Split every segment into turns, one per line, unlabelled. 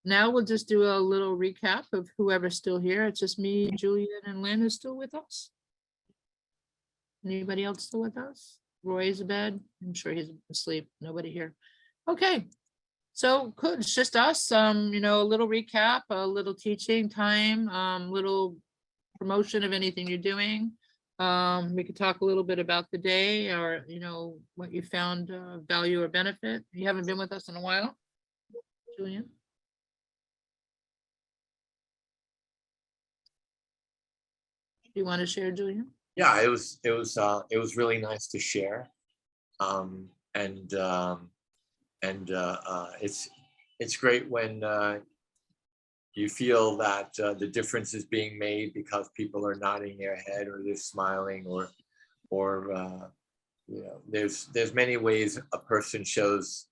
now we'll just do a little recap of whoever's still here. It's just me, Julian, and Lynn is still with us. Anybody else still with us? Roy's in bed. I'm sure he's asleep. Nobody here. Okay. So good. It's just us. A little recap, a little teaching time, little promotion of anything you're doing. We could talk a little bit about the day, or what you found value or benefit. You haven't been with us in a while, Julian. Do you want to share, Julian?
Yeah, it was really nice to share, it's great when you feel that the difference is being made because people are nodding their head or they're smiling, or there's many ways a person shows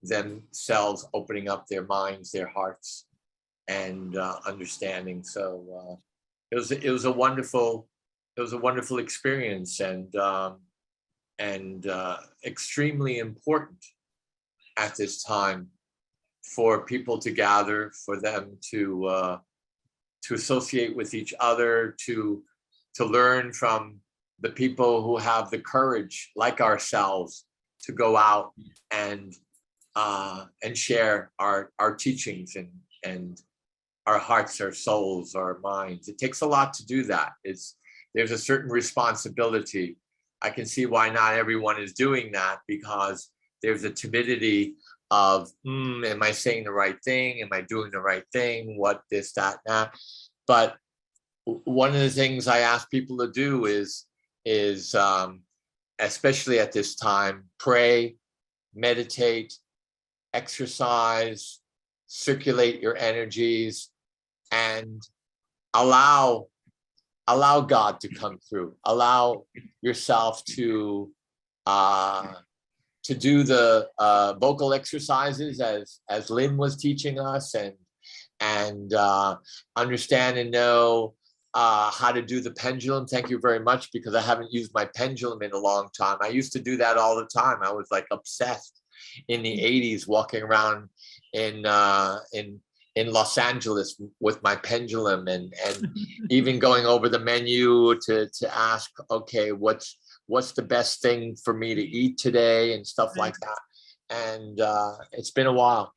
themselves opening up their minds, their hearts, and understanding. So it was a wonderful experience, and extremely important at this time for people to gather, for them to associate with each other, to learn from the people who have the courage, like ourselves, to go out and share our teachings and our hearts, our souls, our minds. It takes a lot to do that. There's a certain responsibility. I can see why not everyone is doing that, because there's a timidity of, am I saying the right thing? Am I doing the right thing? What, this, that, that. But one of the things I ask people to do is especially at this time, pray, meditate, exercise, circulate your energies, and allow God to come through. Allow yourself to do the vocal exercises as Lynn was teaching us, and understand and know how to do the pendulum. Thank you very much, because I haven't used my pendulum in a long time. I used to do that all the time. I was like obsessed in the 80s, walking around in Los Angeles with my pendulum, and even going over the menu to ask, okay, what's the best thing for me to eat today, and stuff like that. And it's been a while.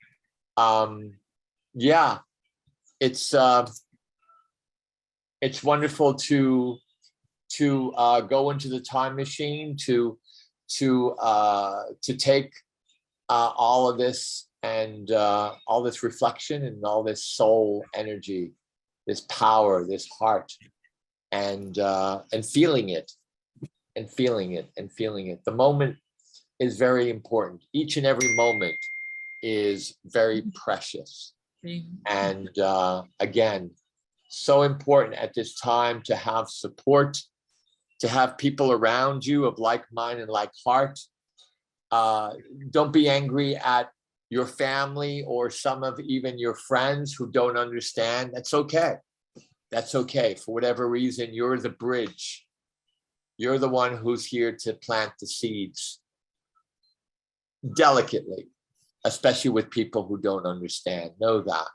Yeah, it's wonderful to go into the time machine, to take all of this, and all this reflection, and all this soul energy, this power, this heart, and feeling it, and feeling it, and feeling it. The moment is very important. Each and every moment is very precious. And again, so important at this time to have support, to have people around you of like mind and like heart. Don't be angry at your family or some of even your friends who don't understand. That's okay. That's okay. For whatever reason, you're the bridge. You're the one who's here to plant the seeds delicately, especially with people who don't understand. Know that.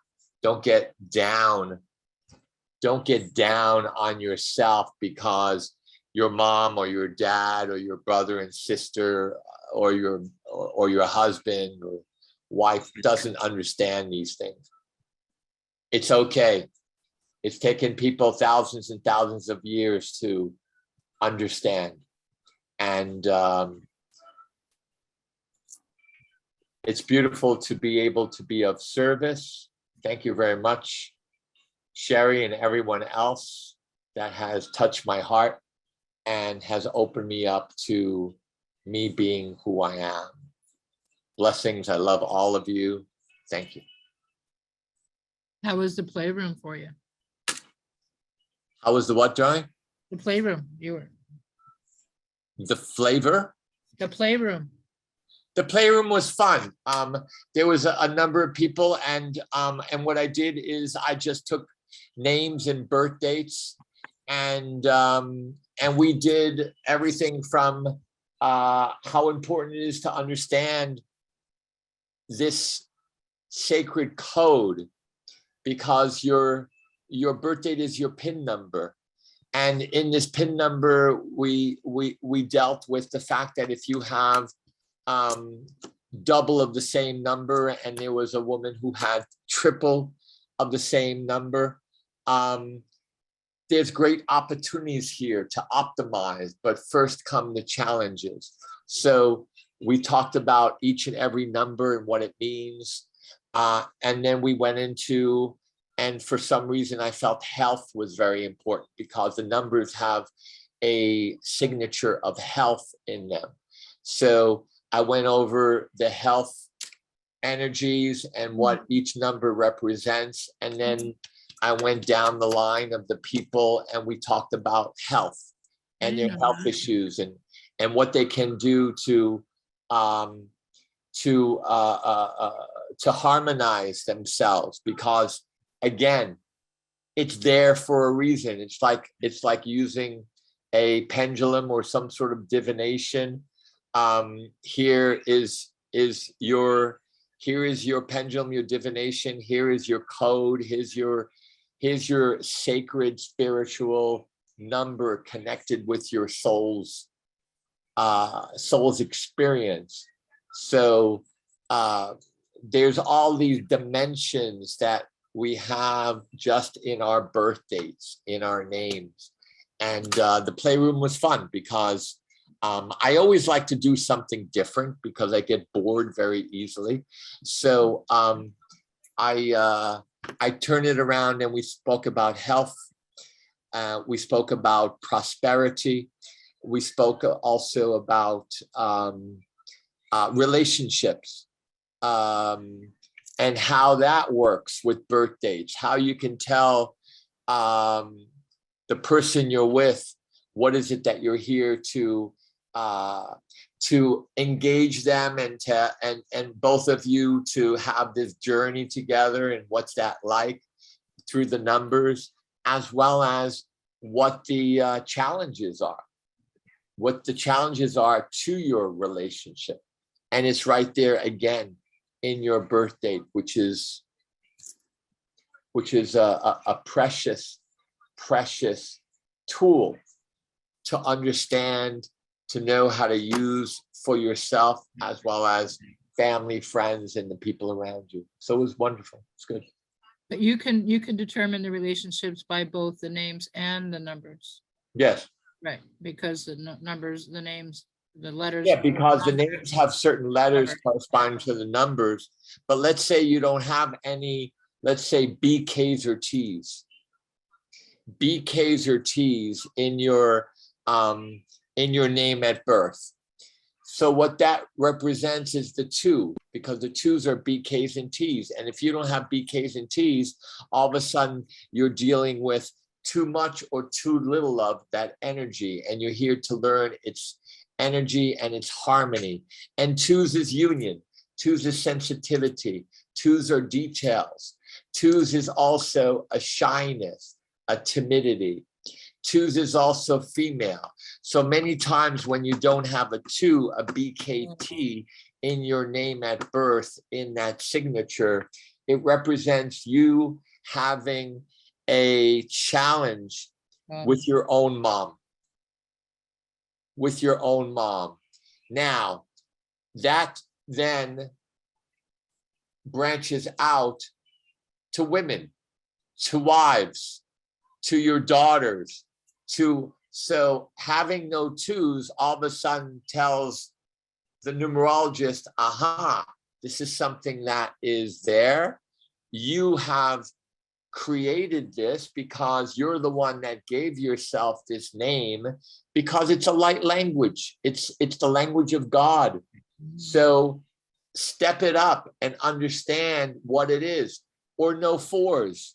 Don't get down. Don't get down on yourself because your mom or your dad or your brother and sister or your husband or wife doesn't understand these things. It's okay. It's taken people thousands and thousands of years to understand. And it's beautiful to be able to be of service. Thank you very much, Sherry, and everyone else that has touched my heart and has opened me up to me being who I am. Blessings. I love all of you. Thank you.
How was the playroom for you?
How was the what, darling?
The playroom.
The flavor?
The playroom.
The playroom was fun. There was a number of people, and what I did is I just took names and birth dates, and we did everything from how important it is to understand this sacred code because your birth date is your PIN number. And in this PIN number, we dealt with the fact that if you have double of the same number, and there was a woman who had triple of the same number, there's great opportunities here to optimize, but first come the challenges. So we talked about each and every number and what it means. And then we went into, and for some reason I felt health was very important because the numbers have a signature of health in them. So I went over the health energies and what each number represents. And then I went down the line of the people and we talked about health and their health issues and what they can do to harmonize themselves, because again, it's there for a reason. It's like using a pendulum or some sort of divination. Here is your pendulum, your divination. Here is your code. Here's your sacred spiritual number connected with your soul's experience. So there's all these dimensions that we have just in our birth dates, in our names. And the playroom was fun because I always like to do something different because I get bored very easily. So I turned it around and we spoke about health. We spoke about prosperity. We spoke also about relationships and how that works with birth dates, how you can tell the person you're with, what is it that you're here to engage them and both of you to have this journey together, and what's that like through the numbers, as well as what the challenges are, to your relationship. And it's right there again in your birth date, which is a precious tool to understand, to know how to use for yourself, as well as family, friends, and the people around you. So it was wonderful. It's good.
But you can determine the relationships by both the names and the numbers.
Yes.
Right, because the numbers, the names, the letters.
Yeah, because the names have certain letters corresponding to the numbers. But let's say you don't have any, let's say BKs or Ts. BKs or Ts in your name at birth. So what that represents is the 2, because the 2s are BKs and Ts. And if you don't have BKs and Ts, all of a sudden you're dealing with too much or too little of that energy. And you're here to learn its energy and its harmony. And 2s is union. 2s is sensitivity. 2s are details. 2s is also a shyness, a timidity. 2s is also female. So many times when you don't have a 2, a BKT in your name at birth, in that signature, it represents you having a challenge with your own mom. Now, that then branches out to women, to wives, to your daughters, so having no 2s all of a sudden tells the numerologist, aha, this is something that is there. You have created this because you're the one that gave yourself this name, because it's a light language. It's the language of God. So step it up and understand what it is. Or no 4s,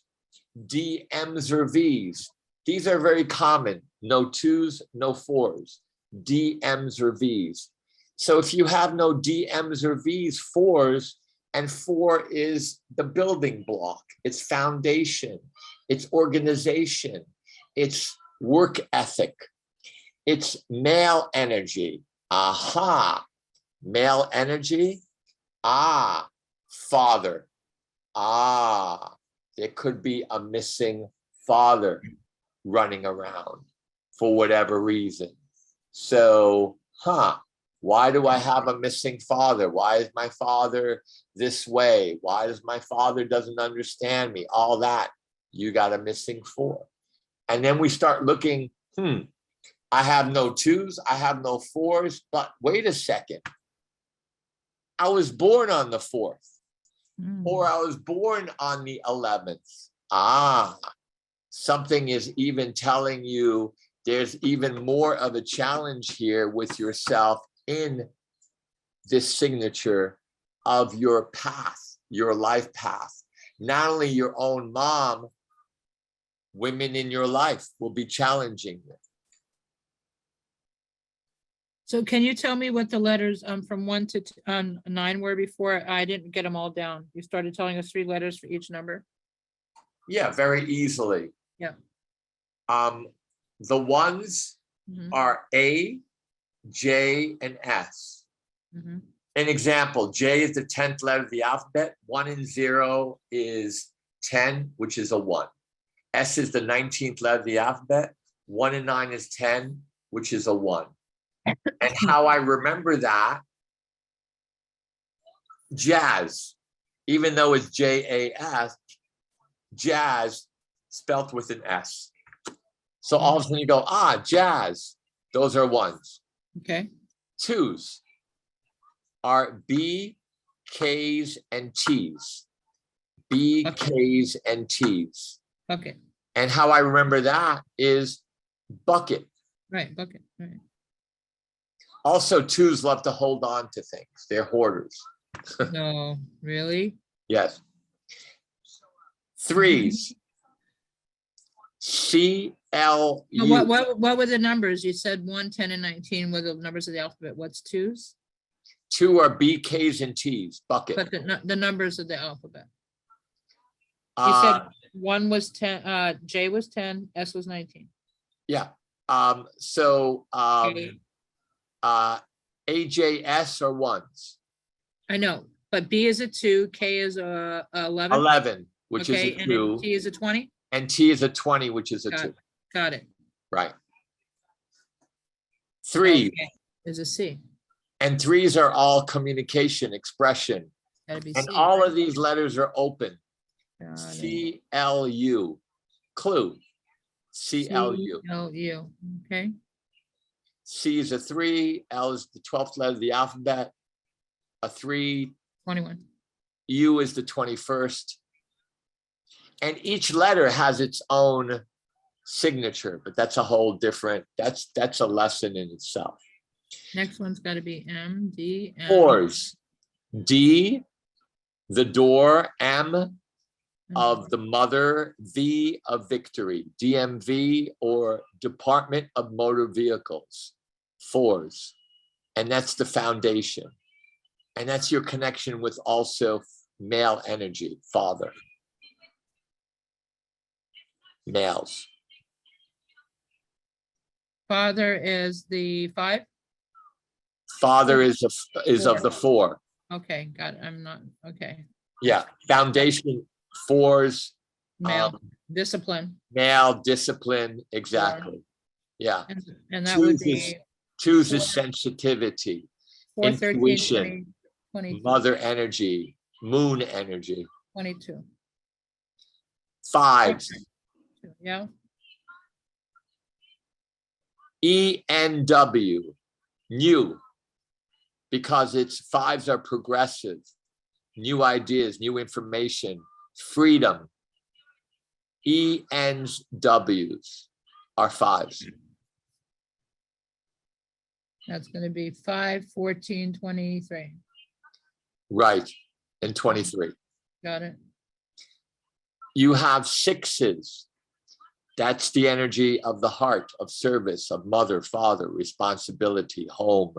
DMs or Vs. These are very common. No 2s, no 4s, DMs or Vs. So if you have no DMs or Vs, 4s, and 4 is the building block, it's foundation, it's organization, it's work ethic, it's male energy. Aha, male energy. Father. There could be a missing father running around for whatever reason. So, why do I have a missing father? Why is my father this way? Why does my father doesn't understand me? All that, you got a missing 4. And then we start looking, I have no 2s, I have no 4s, but wait a second. I was born on the 4th, or I was born on the 11th. Something is even telling you there's even more of a challenge here with yourself in this signature of your path, your life path. Not only your own mom, women in your life will be challenging you.
So can you tell me what the letters from 1 to 9 were before? I didn't get them all down. You started telling us 3 letters for each number.
Yeah, very easily.
Yeah.
The ones are A, J, and S. An example, J is the 10th letter of the alphabet. 1 and 0 is 10, which is a 1. S is the 19th letter of the alphabet. 1 and 9 is 10, which is a 1. And how I remember that, jazz, even though it's J-A-S, jazz spelt with an S. So all of a sudden you go, jazz. Those are 1s.
Okay.
2s are B, K's, and T's. B, K's, and T's.
Okay.
And how I remember that is bucket.
Right, bucket. Right.
Also, 2s love to hold on to things. They're hoarders.
No, really?
Yes. 3s. C-L-U.
What were the numbers? You said 1, 10, and 19 were the numbers of the alphabet. What's 2s?
2 are B, K's, and T's. Bucket.
But the numbers of the alphabet. You said 1 was 10, J was 10, S was 19.
Yeah. AJS are 1s.
I know, but B is a 2, K is a 11.
11, which is a 2.
And then T is a 20.
And T is a 20, which is a 2.
Got it.
Right. 3
is a C.
And 3s are all communication, expression.
Gotta be
And
C,
all
right?
of these letters are open.
Got it.
C-L-U. Clue. C-L-U.
C-L-U. Okay.
C is a 3. L is the 12th letter of the alphabet. A 3.
21.
U is the 21st. And each letter has its own signature, but that's a whole different, that's a lesson in itself.
Next one's got to be M, D, M.
4s. D, the door. M, of the mother. V, of victory. DMV, or Department of Motor Vehicles. 4s. And that's the foundation. And that's your connection with also male energy, father. Males.
Father is the 5.
Father is of the 4.
Okay, got it. I'm not, okay.
Yeah, foundation, 4s.
Male, discipline.
Male, discipline, exactly. Yeah.
And that would be
2s is sensitivity,
4, 13,
intuition,
20,
mother energy, moon energy.
22.
5s.
Yeah.
ENW, new, because it's 5s are progressive, new ideas, new information, freedom. ENWs are 5s.
That's going to be 5, 14, 23.
Right, and 23.
Got it.
You have 6s. That's the energy of the heart, of service, of mother, father, responsibility, home.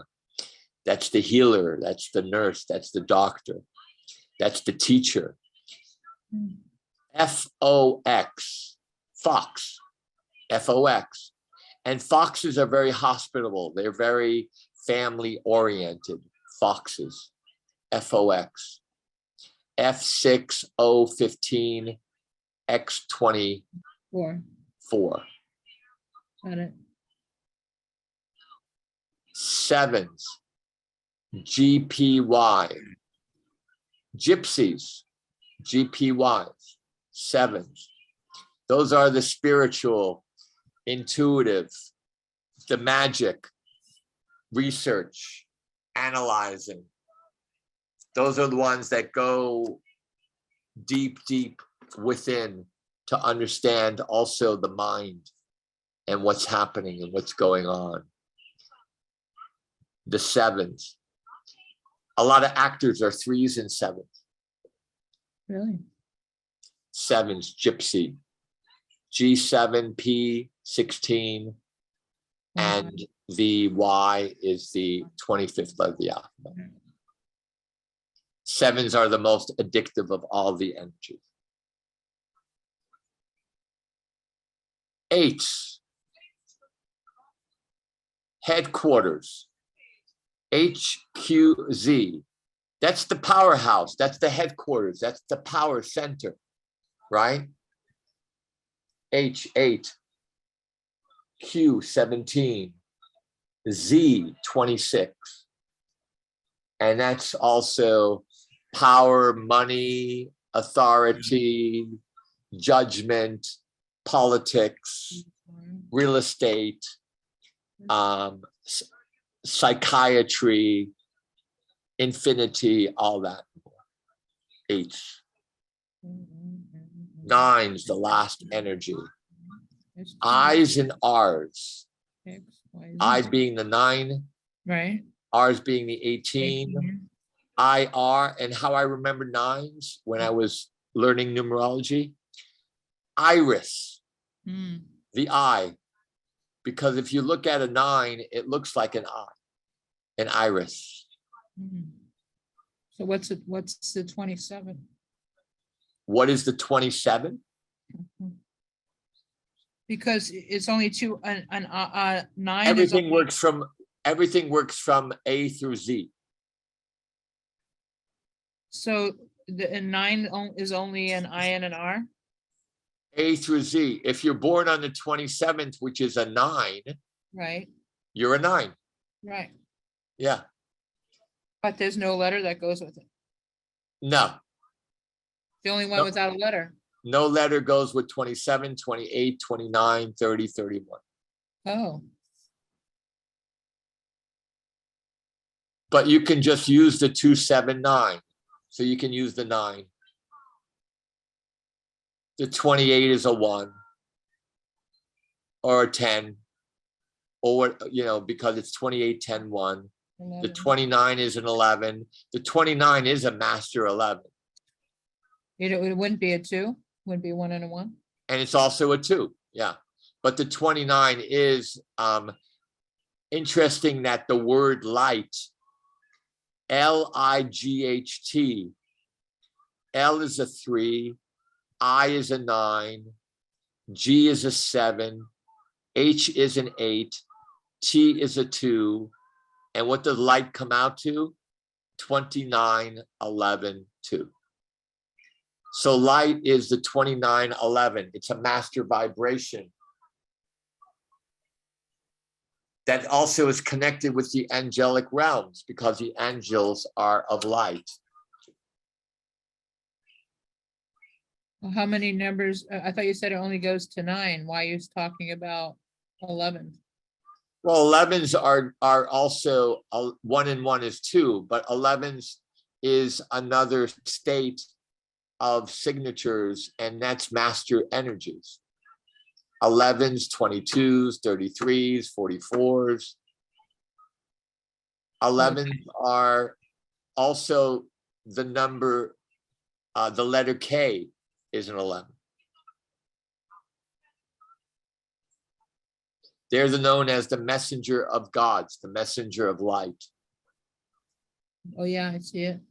That's the healer. That's the nurse. That's the doctor. That's the teacher. F-O-X, fox, F-O-X. And foxes are very hospitable. They're very family oriented, foxes, F-O-X. F6, O15, X24.
Got it.
Sevens, GPY. Gypsies, GPYs, sevens. Those are the spiritual, intuitive, the magic, research, analyzing. Those are the ones that go deep, deep within to understand also the mind and what's happening and what's going on. The sevens. A lot of actors are 3s and 7s.
Really?
Sevens, gypsy. G7, P16, and the Y is the 25th letter of the alphabet. Sevens are the most addictive of all the energies. 8s, headquarters, HQZ. That's the powerhouse. That's the headquarters. That's the power center, right? H8, Q17, Z26. And that's also power, money, authority, judgment, politics, real estate, psychiatry, infinity, all that. 8s. 9's the last energy. I's and R's. I being the 9,
Right.
R's being the 18, IR, and how I remember 9's when I was learning numerology. Iris, the eye, because if you look at a 9, it looks like an eye, an iris.
So what's the 27?
What is the 27?
Because it's only two, an 9.
Everything works from A through Z.
So the 9 is only an I and an R?
A through Z. If you're born on the 27th, which is a 9,
Right.
you're a 9.
Right.
Yeah.
But there's no letter that goes with it.
No.
The only one
No.
without a letter.
No letter goes with 27, 28, 29, 30, 31.
Oh.
But you can just use the 279. So you can use the 9. The 28 is a 1 or a 10, or, because it's 28, 10, 1.
11.
The 29 is an 11. The 29 is a master 11.
It wouldn't be a 2? Wouldn't be a 1 and a 1?
And it's also a 2. Yeah. But the 29 is interesting that the word light, Light, L is a 3, I is a 9, G is a 7, H is an 8, T is a 2. And what does light come out to? 29, 11, 2. So light is the 29, 11. It's a master vibration that also is connected with the angelic realms because the angels are of light.
Well, how many numbers? I thought you said it only goes to 9. Why are you talking about 11?
Well, 11s are also 1 and 1 is 2, but 11s is another state of signatures, and that's master energies. 11s, 22s, 33s, 44s. 11s are also the number, the letter K is an 11. They're known as the messenger of gods, the messenger of light.
Oh, yeah, I see it.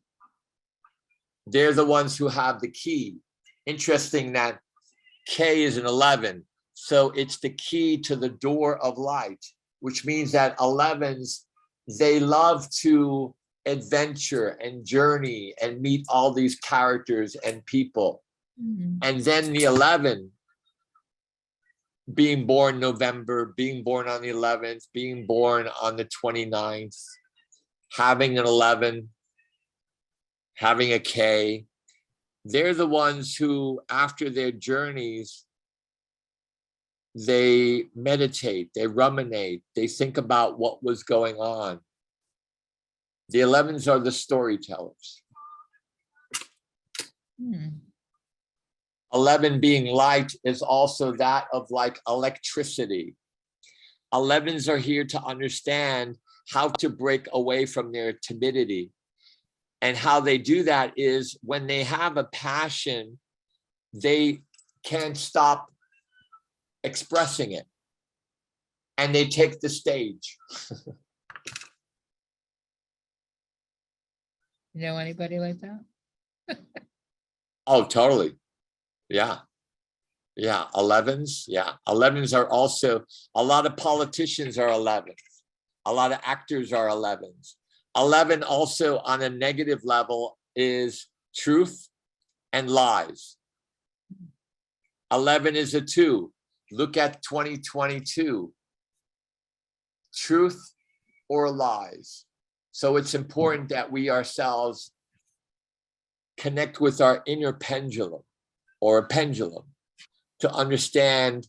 They're the ones who have the key. Interesting that K is an 11. So it's the key to the door of light, which means that 11s, they love to adventure and journey and meet all these characters and people.
Mm.
And then the 11, being born November, being born on the 11th, being born on the 29th, having an 11, having a K. They're the ones who, after their journeys, they meditate, they ruminate, they think about what was going on. The 11s are the storytellers.
Mm.
11 being light is also that of like electricity. 11s are here to understand how to break away from their timidity. And how they do that is when they have a passion, they can't stop expressing it. And they take the stage.
You know anybody like that?
Oh, totally. Yeah. Yeah. 11s. Yeah. 11s are also, a lot of politicians are 11s. A lot of actors are 11s. 11 also on a negative level is truth and lies. 11 is a 2. Look at 2022. Truth or lies. So it's important that we ourselves connect with our inner pendulum or a pendulum to understand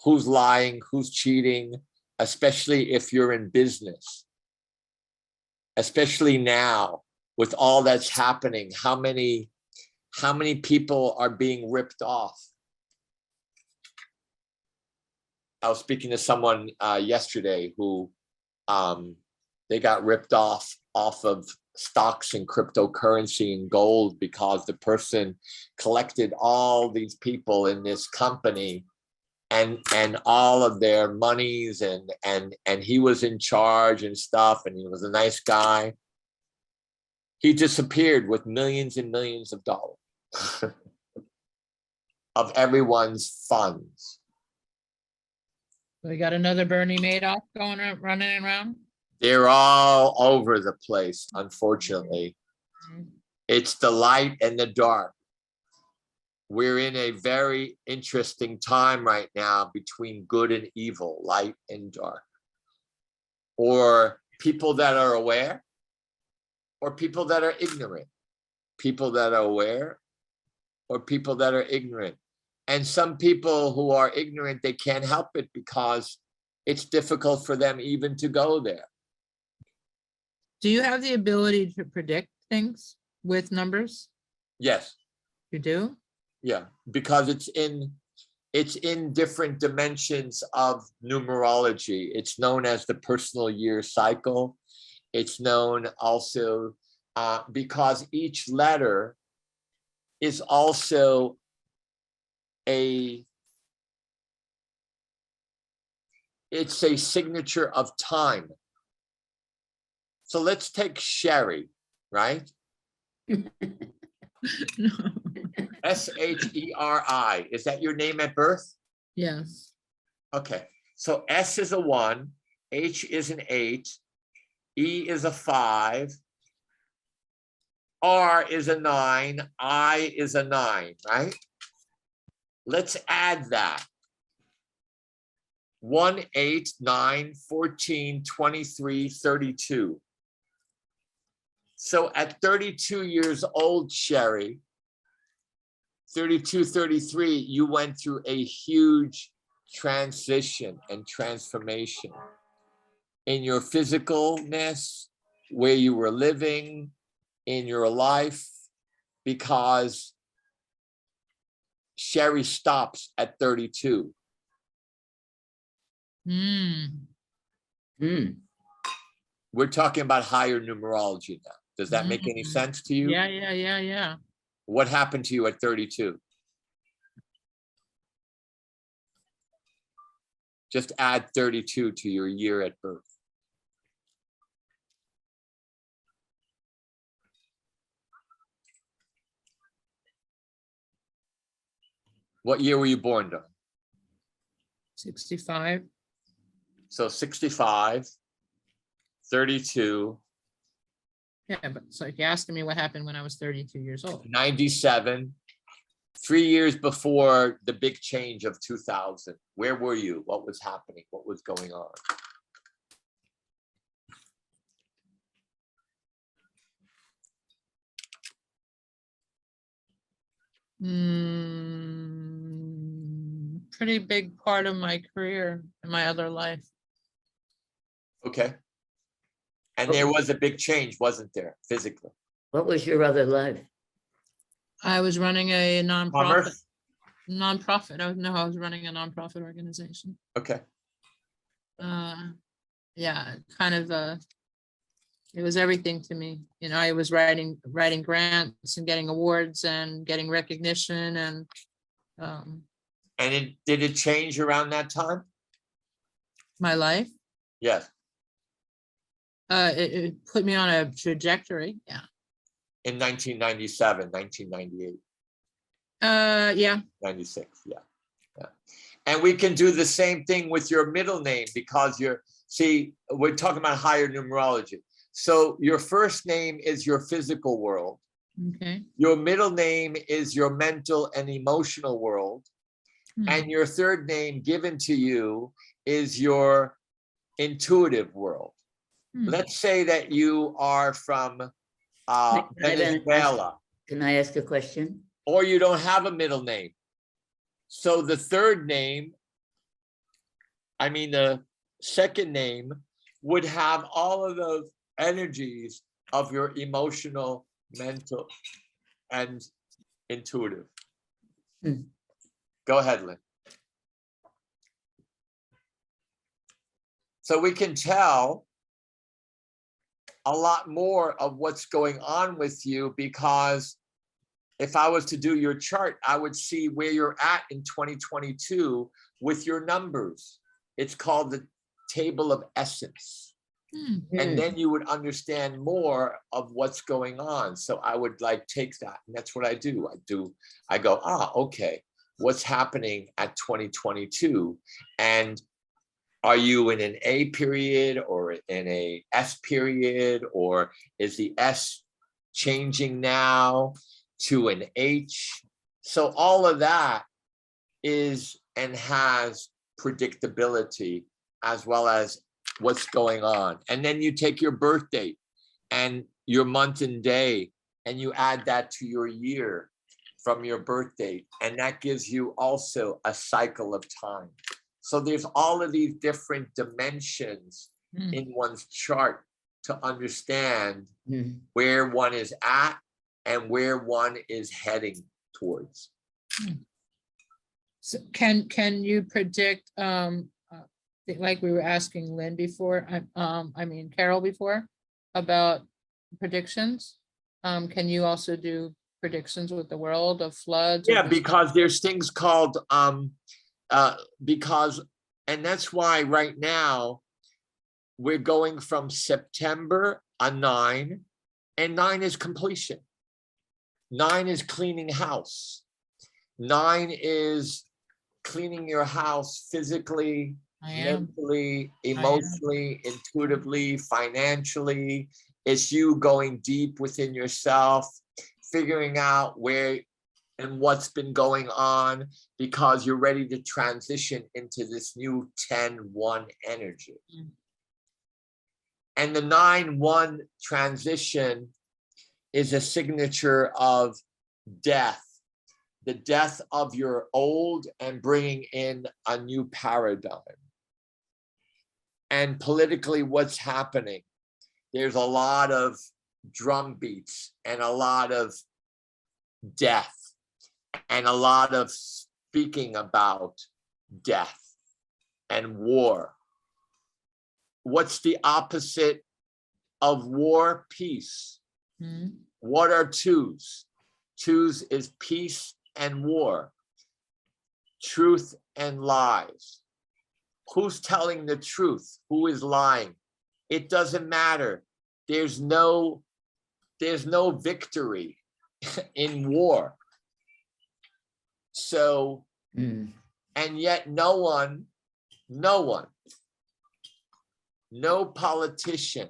who's lying, who's cheating, especially if you're in business. Especially now with all that's happening, how many people are being ripped off? I was speaking to someone yesterday who they got ripped off of stocks and cryptocurrency and gold because the person collected all these people in this company and all of their monies and he was in charge and stuff and he was a nice guy. He disappeared with millions and millions of dollars of everyone's funds.
We got another Bernie Madoff going around, running around.
They're all over the place, unfortunately.
Mm.
It's the light and the dark. We're in a very interesting time right now between good and evil, light and dark. Or people that are aware, or people that are ignorant. People that are aware, or people that are ignorant. And some people who are ignorant, they can't help it because it's difficult for them even to go there.
Do you have the ability to predict things with numbers?
Yes.
You do?
Yeah, because it's in different dimensions of numerology. It's known as the personal year cycle. It's known also because each letter is also it's a signature of time. So let's take Sherry, right?
No.
Sheri. Is that your name at birth?
Yes.
Okay. So S is a 1, H is an 8, E is a 5, R is a 9, I is a 9, right? Let's add that. 1, 8, 9, 14, 23, 32. So at 32 years old, Sherry, 32, 33, you went through a huge transition and transformation in your physicalness, where you were living, in your life, because Sherry stops at 32.
Mm.
Mm.
We're talking about higher numerology now. Does that make any sense to you?
Yeah.
What happened to you at 32? Just add 32 to your year at birth. What year were you born, Dawn?
65.
So 65, 32,
Yeah, but so you're asking me what happened when I was 32 years old.
97, 3 years before the big change of 2000, where were you? What was happening? What was going on?
Pretty big part of my career in my other life.
Okay. And there was a big change, wasn't there, physically?
What was your other life?
I was running a nonprofit.
Commerce?
I was running a nonprofit organization.
Okay.
Yeah, kind of, it was everything to me. You know, I was writing grants and getting awards and getting recognition and,
And did it change around that time?
my life.
Yes.
It put me on a trajectory. Yeah.
In 1997, 1998.
Yeah.
96, yeah. And we can do the same thing with your middle name because we're talking about higher numerology. So your first name is your physical world.
Okay.
Your middle name is your mental and emotional world. And your third name given to you is your intuitive world. Let's say that you are from Venezuela.
Can I ask a question?
Or you don't have a middle name. So the second name would have all of those energies of your emotional, mental, and intuitive. Go ahead, Lynn. So we can tell a lot more of what's going on with you because if I was to do your chart, I would see where you're at in 2022 with your numbers. It's called the table of essence. And then you would understand more of what's going on. So I would take that. And that's what I do. I go, okay, what's happening at 2022? And are you in an A period or in a S period? Or is the S changing now to an H? So all of that is and has predictability as well as what's going on. And then you take your birth date and your month and day and you add that to your year from your birth date. And that gives you also a cycle of time. So there's all of these different dimensions in one's chart to understand where one is at and where one is heading towards.
So can you predict, like we were asking Lynn before, Carol before, about predictions? Can you also do predictions with the world of floods?
Yeah, because there's things called, and that's why right now we're going from September a 9, and 9 is completion. 9 is cleaning house. 9 is cleaning your house physically, mentally, emotionally, intuitively, financially. It's you going deep within yourself, figuring out where and what's been going on because you're ready to transition into this new 10-1 energy. And the 9-1 transition is a signature of death, the death of your old and bringing in a new paradigm. And politically, what's happening? There's a lot of drum beats and a lot of death and a lot of speaking about death and war. What's the opposite of war? Peace. What are twos? Twos is peace and war, truth and lies. Who's telling the truth? Who is lying? It doesn't matter. There's no victory in war. So, and yet no politician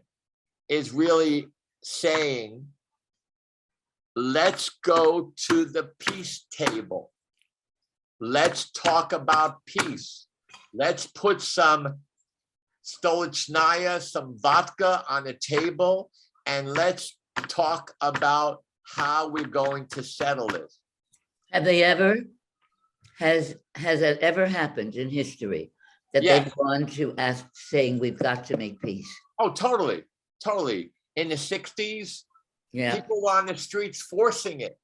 is really saying, let's go to the peace table. Let's talk about peace. Let's put some stolichnaya, some vodka on a table, and let's talk about how we're going to settle this.
Have they ever, has that ever happened in history? That
Yes.
they've gone to ask, saying, we've got to make peace?
Oh, totally, totally. In the 60s,
Yeah,
people were on the streets forcing it.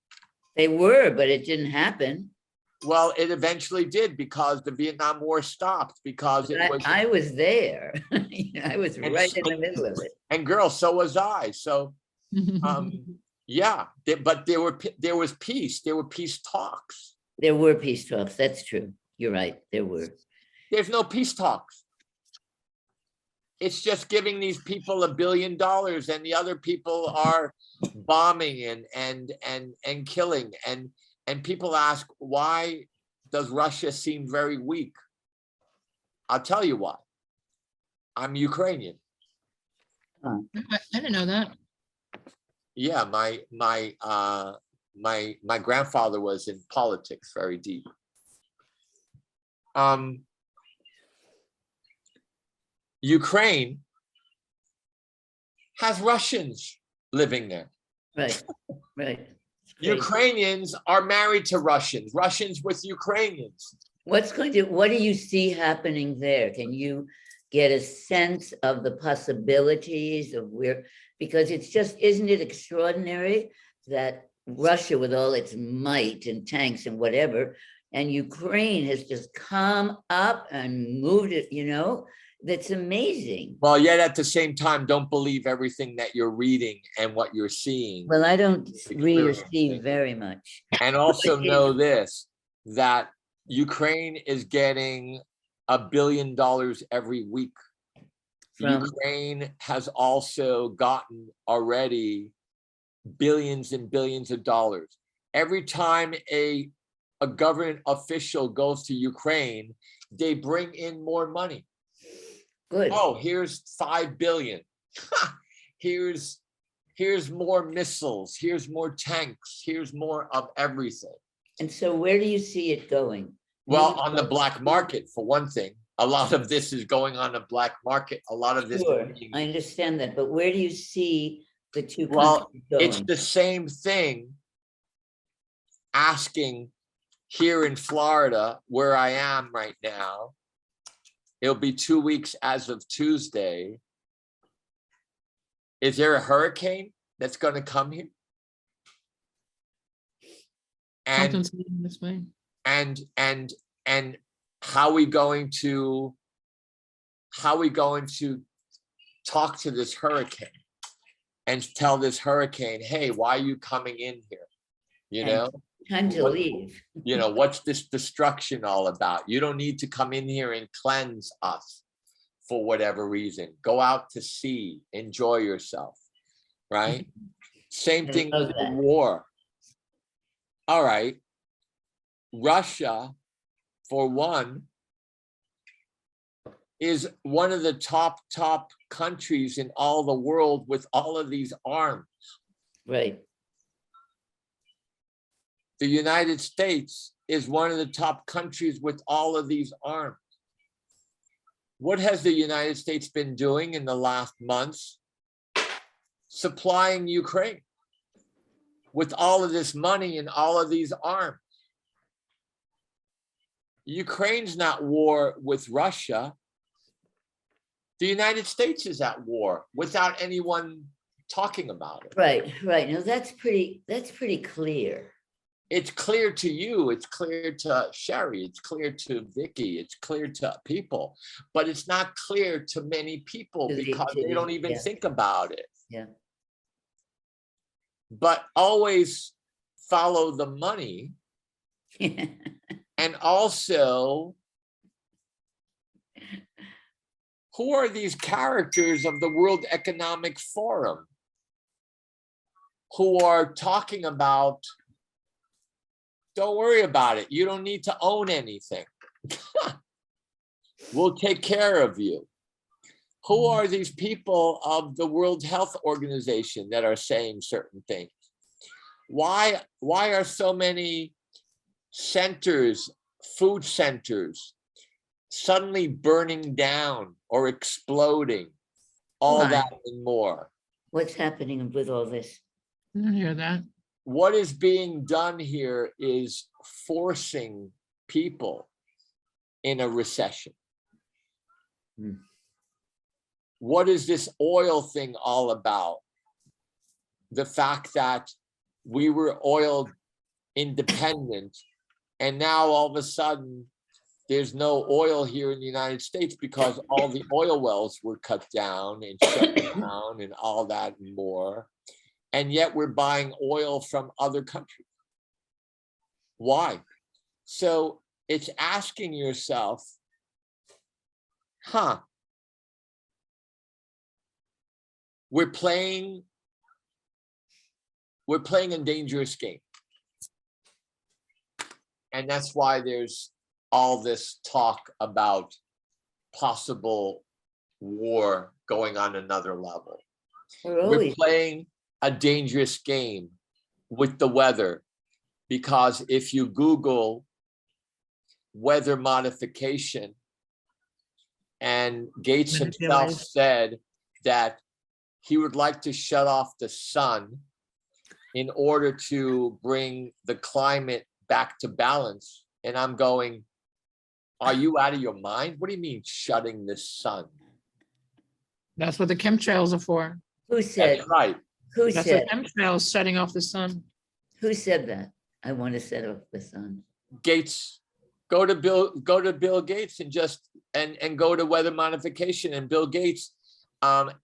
they were, but it didn't happen.
Well, it eventually did because the Vietnam War stopped because it was.
I was there. I was
And-
right in the middle of it.
And girl, so was I. So yeah, but there was peace. There were peace talks.
There were peace talks. That's true. You're right. There were.
There's no peace talks. It's just giving these people $1 billion, and the other people are bombing and killing. And people ask, why does Russia seem very weak? I'll tell you why. I'm Ukrainian.
I didn't know that.
Yeah, my grandfather was in politics very deep. Ukraine has Russians living there.
Right, right. It's crazy.
Ukrainians are married to Russians, Russians with Ukrainians.
What do you see happening there? Can you get a sense of the possibilities of where, because it's just, isn't it extraordinary that Russia with all its might and tanks and whatever, and Ukraine has just come up and moved it, that's amazing.
Well, yet at the same time, don't believe everything that you're reading and what you're seeing.
Well, I don't read or see very much.
And also know this, that Ukraine is getting $1 billion every week.
From,
Ukraine has also gotten already billions and billions of dollars. Every time a government official goes to Ukraine, they bring in more money.
good.
Oh, here's 5 billion. Here's more missiles. Here's more tanks. Here's more of everything.
And so where do you see it going?
Well, on the black market, for one thing. A lot of this is going on the black market. A lot of this.
Sure, I understand that, but where do you see the two
Well,
countries going?
it's the same thing asking here in Florida, where I am right now. It'll be 2 weeks as of Tuesday. Is there a hurricane that's going to come here? And
Something's leading this way.
and how are we going to talk to this hurricane and tell this hurricane, hey, why are you coming in here? You know,
Time to leave.
you know, what's this destruction all about? You don't need to come in here and cleanse us for whatever reason. Go out to sea, enjoy yourself, right? Same thing
love
with the
that.
war. All right, Russia, for one, is one of the top countries in all the world with all of these arms.
Right.
The United States is one of the top countries with all of these arms. What has the United States been doing in the last months? Supplying Ukraine with all of this money and all of these arms. Ukraine's not war with Russia. The United States is at war without anyone talking about it.
Right, right. No, that's pretty clear.
It's clear to you, it's clear to Sherry, it's clear to Vicky, it's clear to people, but it's not clear to many people because they don't even think about it.
Yeah.
But always follow the money, and also, who are these characters of the World Economic Forum who are talking about, don't worry about it, you don't need to own anything. We'll take care of you. Who are these people of the World Health Organization that are saying certain things? why are so many centers, food centers, suddenly burning down or exploding? All
Why?
that and more.
What's happening with all this?
I didn't hear that.
What is being done here is forcing people in a recession.
Hmm.
What is this oil thing all about? The fact that we were oil independent, and now all of a sudden there's no oil here in the United States because all the oil wells were cut down and shut down and all that and more. And yet we're buying oil from other countries. Why? So it's asking yourself, we're playing a dangerous game. And that's why there's all this talk about possible war going on another level. We're playing a dangerous game with the weather, because if you Google weather modification, and Gates himself said that he would like to shut off the sun in order to bring the climate back to balance. And I'm going, are you out of your mind? What do you mean shutting the sun?
That's what the chemtrails are for.
Who said?
That's right.
Who
That's
said?
what chemtrails shutting off the sun.
Who said that? I want to set off the sun.
Gates, go to Bill Gates and just and go to weather modification. And Bill Gates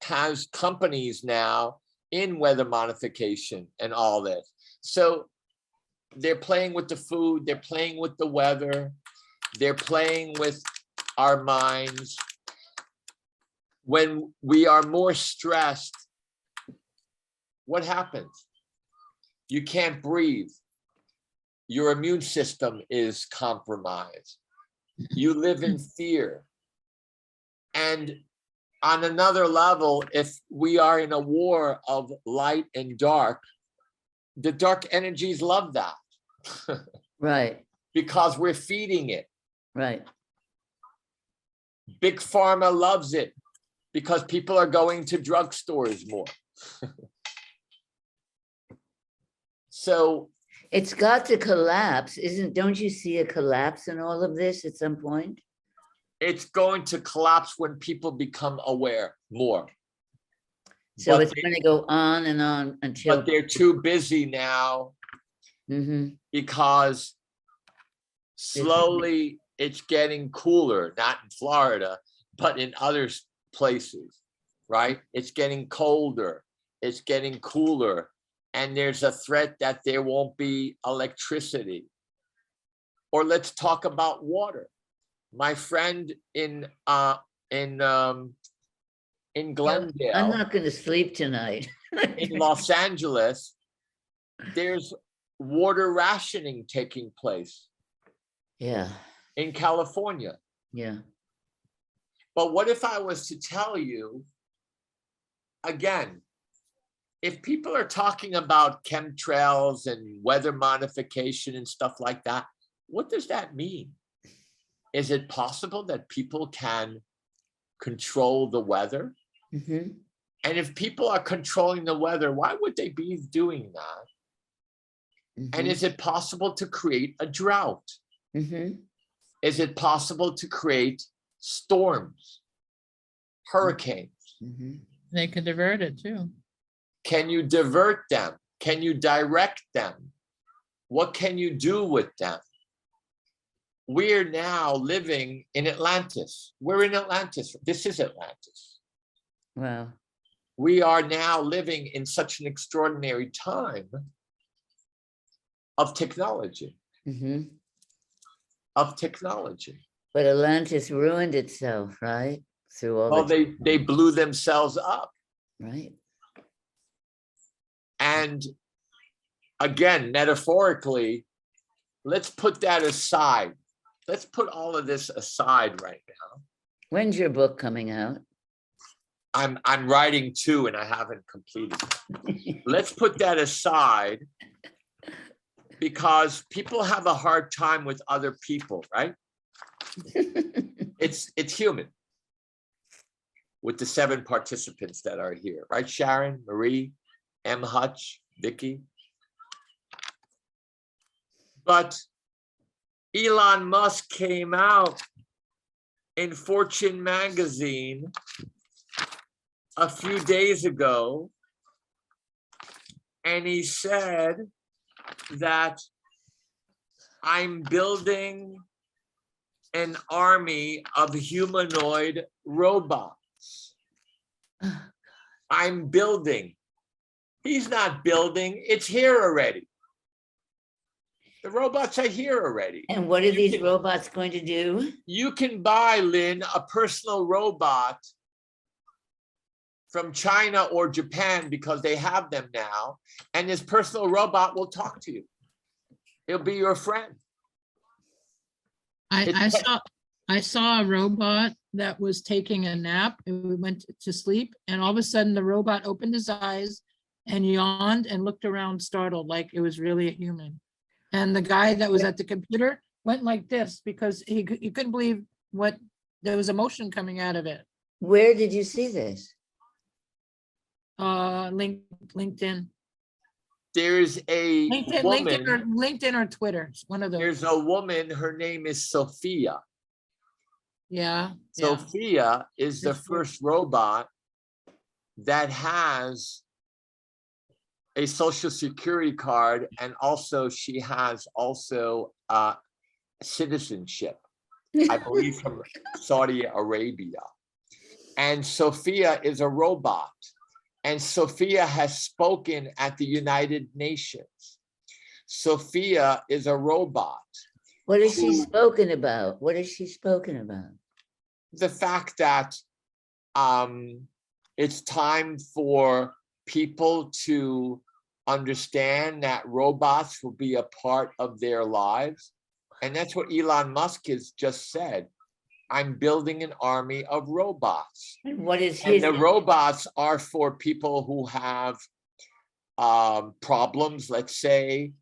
has companies now in weather modification and all this. So they're playing with the food, they're playing with the weather, they're playing with our minds. When we are more stressed, what happens? You can't breathe. Your immune system is compromised. You live in fear. And on another level, if we are in a war of light and dark, the dark energies love that.
Right.
Because we're feeding it.
Right.
Big Pharma loves it because people are going to drugstores more. So
it's got to collapse, don't you see a collapse in all of this at some point?
It's going to collapse when people become aware more.
So it's going to go on and on until.
But they're too busy now because slowly it's getting cooler, not in Florida, but in other places, right? It's getting colder, it's getting cooler, and there's a threat that there won't be electricity. Or let's talk about water. My friend in Glendale.
I'm not going to sleep tonight.
In Los Angeles, there's water rationing taking place.
Yeah.
In California.
Yeah.
But what if I was to tell you, again, if people are talking about chemtrails and weather modification and stuff like that, what does that mean? Is it possible that people can control the weather?
Mm-hmm.
And if people are controlling the weather, why would they be doing that?
Mm-hmm.
And is it possible to create a drought?
Mm-hmm.
Is it possible to create storms, hurricanes?
Mm-hmm.
They could divert it too.
Can you divert them? Can you direct them? What can you do with them? We're now living in Atlantis. We're in Atlantis. This is Atlantis.
Wow.
We are now living in such an extraordinary time of technology.
Mm-hmm.
Of technology.
But Atlantis ruined itself, right? Through all
they blew themselves up.
Right.
And again, metaphorically, let's put that aside. Let's put all of this aside right now.
When's your book coming out?
I'm writing 2 and I haven't completed it. Let's put that aside because people have a hard time with other people, right? It's human with the 7 participants that are here, right? Sharon, Marie, M. Hutch, Vicky. But Elon Musk came out in Fortune magazine a few days ago, and he said that I'm building an army of humanoid robots. I'm building. He's not building, it's here already. The robots are here already.
And what are these robots going to do?
You can buy, Lynn, a personal robot from China or Japan because they have them now. And this personal robot will talk to you. It'll be your friend.
I saw a robot that was taking a nap and we went to sleep, and all of a sudden the robot opened his eyes and yawned and looked around startled, like it was really a human. And the guy that was at the computer went like this because he couldn't believe what there was emotion coming out of it.
Where did you see this?
LinkedIn.
There's a woman.
LinkedIn or Twitter. It's one of those.
There's a woman, her name is Sophia.
Yeah.
Sophia is the first robot that has a social security card, and also she has citizenship, I believe, from Saudi Arabia. And Sophia is a robot. And Sophia has spoken at the United Nations. Sophia is a robot.
What has she spoken about? What has she spoken about?
The fact that it's time for people to understand that robots will be a part of their lives. And that's what Elon Musk has just said. I'm building an army of robots.
And what is his?
And the robots are for people who have problems, let's say,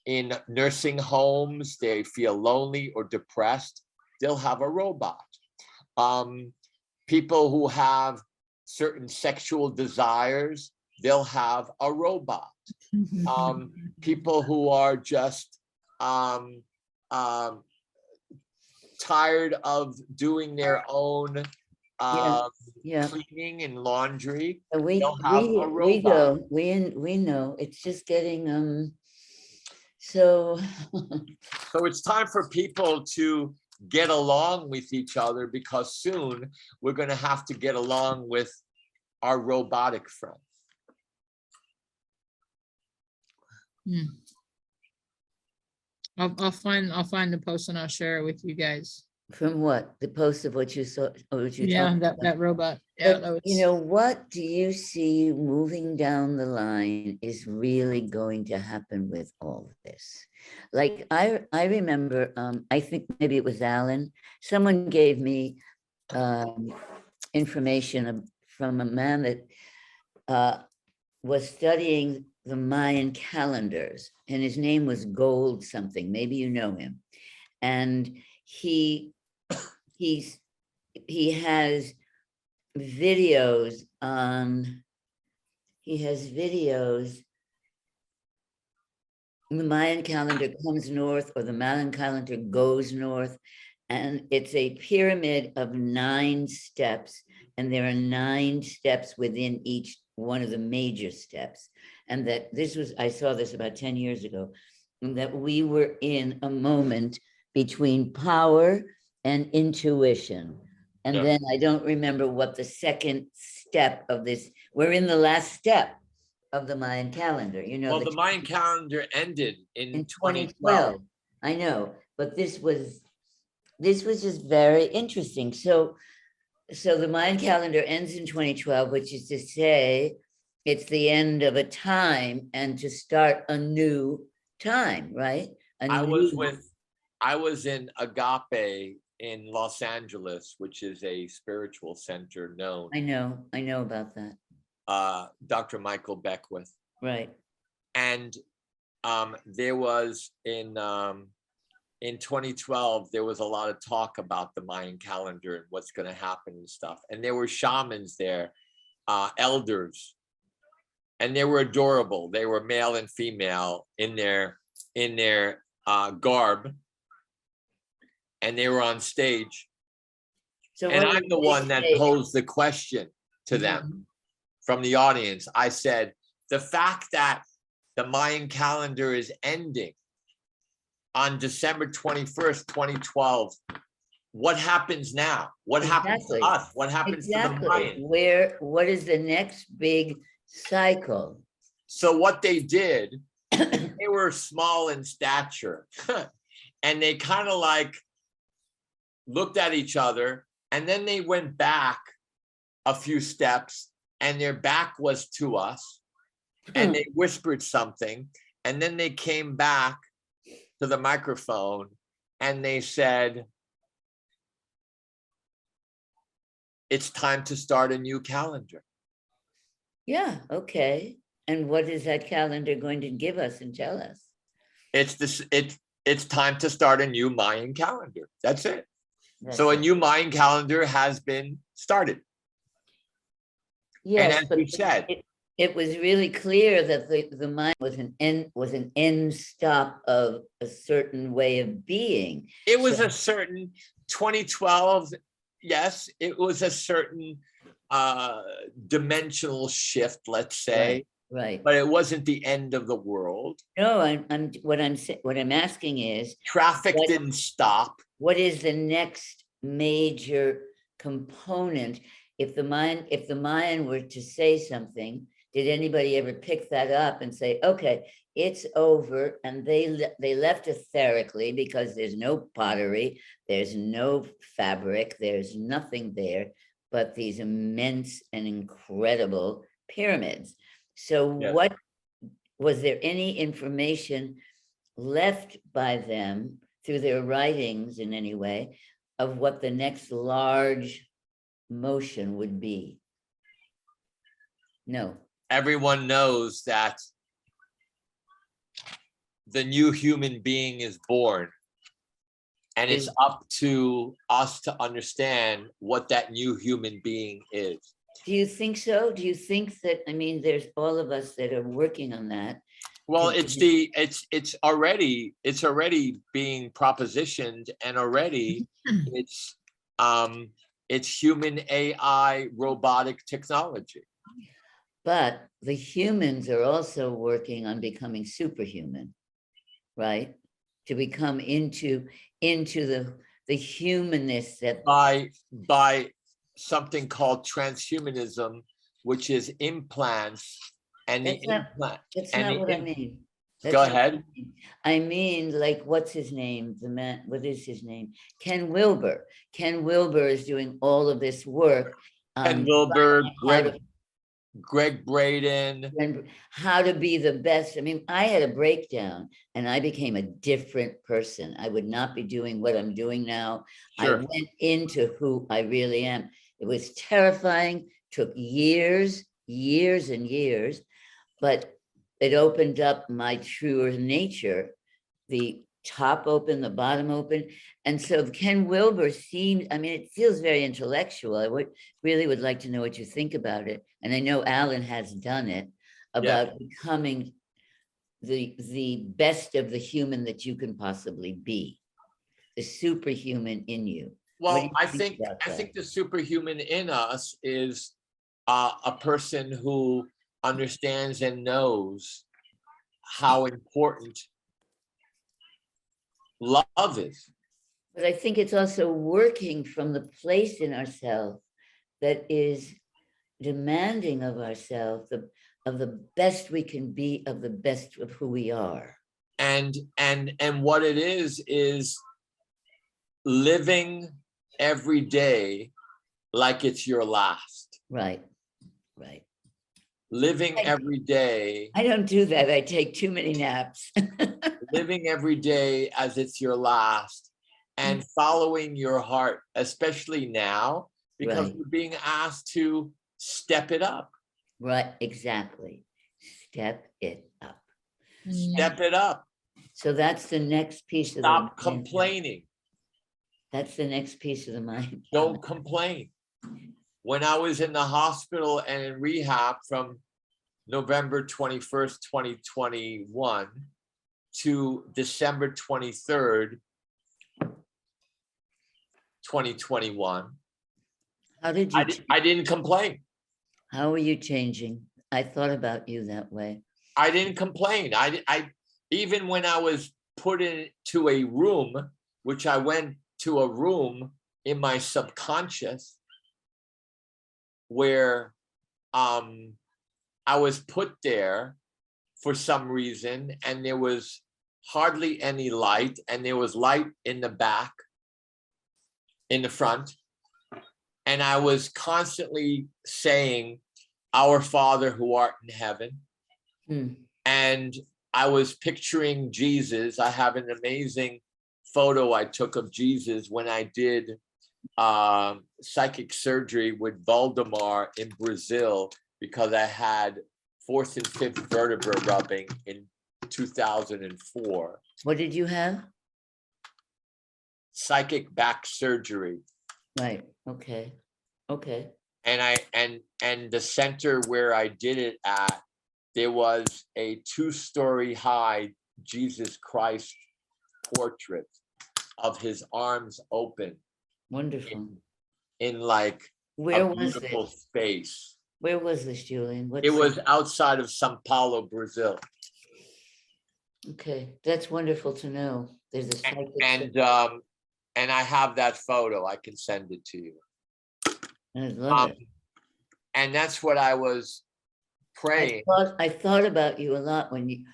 in nursing homes, they feel lonely or depressed, they'll have a robot. People who have certain sexual desires, they'll have a robot. People who are just tired of doing their own cleaning and laundry,
we know it's just getting so
it's time for people to get along with each other, because soon we're going to have to get along with our robotic friends.
I'll find the post and I'll share it with you guys.
From what? The post of what you saw, or what you talked about?
that robot.
But,
That was...
you know, what do you see moving down the line is really going to happen with all of this? Like I remember, I think maybe it was Alan, someone gave me information from a man that was studying the Mayan calendars, and his name was Gold something, maybe you know him. And he has videos on, the Mayan calendar comes north, or the Mayan calendar goes north, and it's a pyramid of 9 steps, and there are 9 steps within each one of the major steps. And that this was, I saw this about 10 years ago, and that we were in a moment between power and intuition. And then I don't remember what the second step of this, we're in the last step of the Mayan calendar, you know.
Well, the Mayan calendar ended in
2012. I know, but this was just very interesting. So the Mayan calendar ends in 2012, which is to say it's the end of a time and to start a new time, right?
I was in Agape in Los Angeles, which is a spiritual center known.
I know about that.
Dr. Michael Beckwith.
Right.
And there was in 2012, there was a lot of talk about the Mayan calendar and what's going to happen and stuff. And there were shamans there, elders, and they were adorable. They were male and female in their garb, and they were on stage.
So
And
what
I'm
did
the
they
one that
say?
posed the question to them from the audience. I said, the fact that the Mayan calendar is ending on December 21st, 2012, what happens now? What happens to
Exactly.
us? What happens to the Mayans?
What is the next big cycle?
So what they did, they were small in stature, and they kind of like looked at each other, and then they went back a few steps, and their back was to us, and they whispered something, and then they came back to the microphone, and they said, it's time to start a new calendar.
Yeah, okay. And what is that calendar going to give us and tell us?
It's time to start a new Mayan calendar. That's it.
That's
So a
it.
new Mayan calendar has been started.
Yes,
and as
but
we said,
it was really clear that the mind was an end stop of a certain way of being.
it was
So-
a certain 2012. Yes, it was a certain dimensional shift, let's say,
Right.
but it wasn't the end of the world.
No, what I'm asking is,
Traffic
What-
didn't stop.
what is the next major component? If the Mayan were to say something, did anybody ever pick that up and say, okay, it's over? And they left etherically because there's no pottery, there's no fabric, there's nothing there but these immense and incredible pyramids. So
Yes.
what was there any information left by them through their writings in any way of what the next large motion would be? No.
Everyone knows that the new human being is born, and it's
Is-
up to us to understand what that new human being is.
Do you think so? Do you think that, I mean, there's all of us that are working on that.
Well,
Can-
it's already being propositioned, and already it's human AI robotic technology.
But the humans are also working on becoming superhuman, right? To become into the humanness that,
by something called transhumanism, which is implants, and the
That's not-
implant.
that's
and
not
the
what I
im-
mean.
Go
That's not what
ahead.
I mean. I mean, like, what's his name? The man, what is his name? Ken Wilber. Ken Wilber is doing all of this work.
Ken
on
Wilber,
how to-
Greg Braden.
and how to be the best. I mean, I had a breakdown and I became a different person. I would not be doing what I'm doing now. I
Sure.
went into who I really am. It was terrifying, took years and years, but it opened up my truer nature, the top open, the bottom open. And so Ken Wilber seemed, I mean, it feels very intellectual. I really would like to know what you think about it. And I know Alan has done it, about becoming the best of the human that you can possibly be, the superhuman in you. What do
Well,
you
I
think
think
about that?
the superhuman in us is a person who understands and knows how important love is.
But I think it's also working from the place in ourselves that is demanding of ourselves of the best we can be, of the best of who we are.
And what it is living every day like it's your last.
Right.
Living every day,
I don't do that. I take too many naps.
living every day as it's your last, and following your heart, especially now, because
Right.
we're being asked to step it up.
Right, exactly. Step it up.
Step it up.
So that's the next piece of
Stop
the
complaining.
That's the next piece of the mind.
Don't complain. When I was in the hospital and in rehab from November 21st, 2021 to December 23rd, 2021,
How did you,
I didn't complain.
how are you changing? I thought about you that way.
I didn't complain. I even when I was put into a room, which I went to a room in my subconscious where I was put there for some reason, and there was hardly any light, and there was light in the back, in the front, and I was constantly saying, "Our Father who art in heaven." And I was picturing Jesus. I have an amazing photo I took of Jesus when I did psychic surgery with Valdemar in Brazil, because I had 4th and 5th vertebra rubbing in 2004.
What did you have?
Psychic back surgery.
Right, okay, okay.
And the center where I did it at, there was a 2-story high Jesus Christ portrait of his arms open
Wonderful.
in like
Where
a
was
beautiful
this?
space.
Where was this, Julian? What
It was
city?
outside of Sao Paulo, Brazil.
Okay, that's wonderful to know. There's a psychic.
And I have that photo. I can send it to you.
I love it.
And that's what I was praying.
I thought about you a lot when you,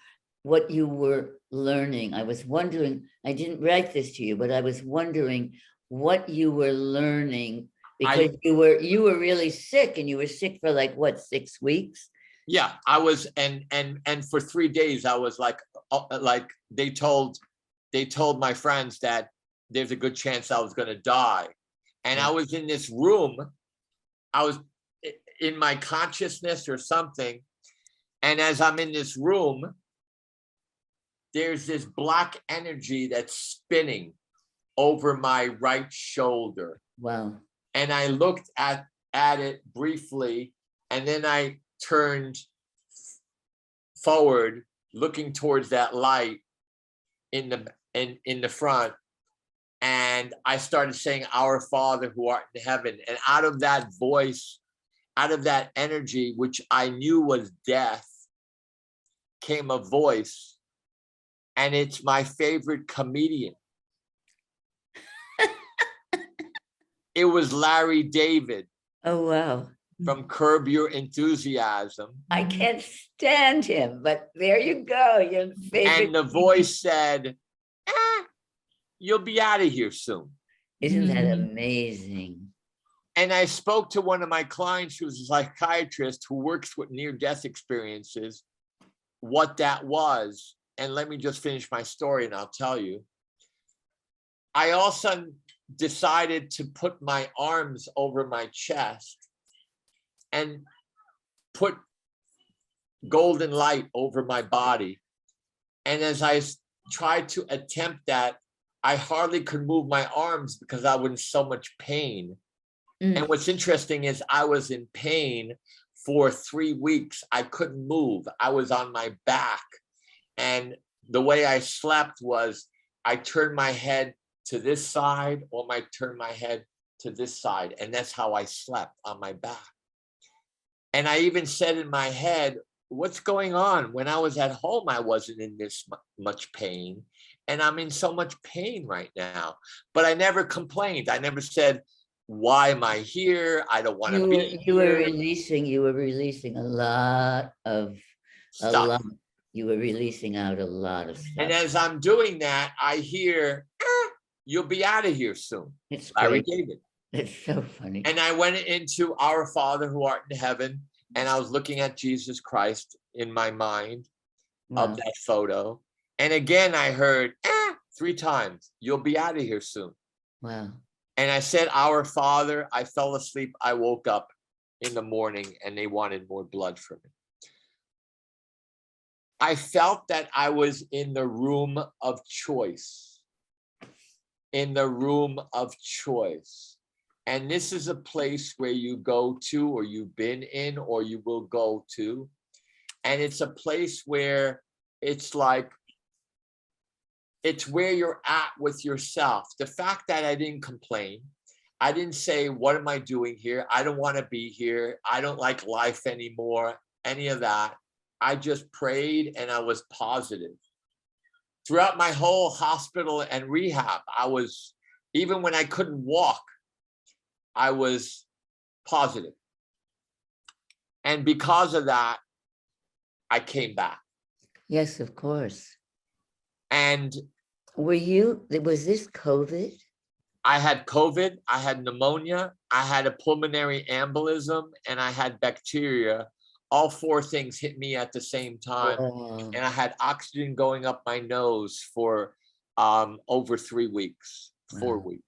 what you were learning. I was wondering, I didn't write this to you, but I was wondering what you were learning, because you were really sick, and you were sick for like what, 6 weeks?
Yeah, I was, and for 3 days I was like they told my friends that there's a good chance I was going to die. And I was in this room. I was in my consciousness or something. And as I'm in this room, there's this black energy that's spinning over my right shoulder.
Wow.
And I looked at it briefly, and then I turned forward, looking towards that light in the front. And I started saying, "Our Father who art in heaven." And out of that voice, out of that energy, which I knew was death, came a voice. And it's my favorite comedian. It was Larry David.
Oh, wow.
From Curb Your Enthusiasm.
I can't stand him, but there you go. Your favorite.
And the voice said, "You'll be out of here soon."
Isn't that amazing?
And I spoke to one of my clients who's a psychiatrist who works with near-death experiences, what that was. And let me just finish my story and I'll tell you. I also decided to put my arms over my chest and put golden light over my body. And as I tried to attempt that, I hardly could move my arms because I was in so much pain. And what's interesting is I was in pain for 3 weeks. I couldn't move. I was on my back. And the way I slept was I turned my head to this side, or I turned my head to this side. And that's how I slept, on my back. And I even said in my head, what's going on? When I was at home, I wasn't in this much pain. And I'm in so much pain right now. But I never complained. I never said, why am I here? I don't want to be
You were
here.
releasing a lot of
Stuff.
You were releasing out a lot of stuff.
And as I'm doing that, I hear, "You'll be out of here soon."
It's
Larry
great.
David.
It's so funny.
And I went into Our Father who art in heaven, and I was looking at Jesus Christ in my mind of that photo. And again, I heard 3 times, "You'll be out of here soon."
Wow.
And I said, "Our Father." I fell asleep. I woke up in the morning and they wanted more blood from me. I felt that I was in the room of choice, in the room of choice. And this is a place where you go to, or you've been in, or you will go to. And it's a place where it's like, it's where you're at with yourself. The fact that I didn't complain, I didn't say, what am I doing here? I don't want to be here. I don't like life anymore, any of that. I just prayed and I was positive. Throughout my whole hospital and rehab, I was, even when I couldn't walk, I was positive. And because of that, I came back.
Yes, of course.
And
Was this COVID?
I had COVID, I had pneumonia, I had a pulmonary embolism, and I had bacteria. All four things hit me at the same time.
Wow.
And I had oxygen going up my nose for over 3 weeks, 4
Wow.
weeks.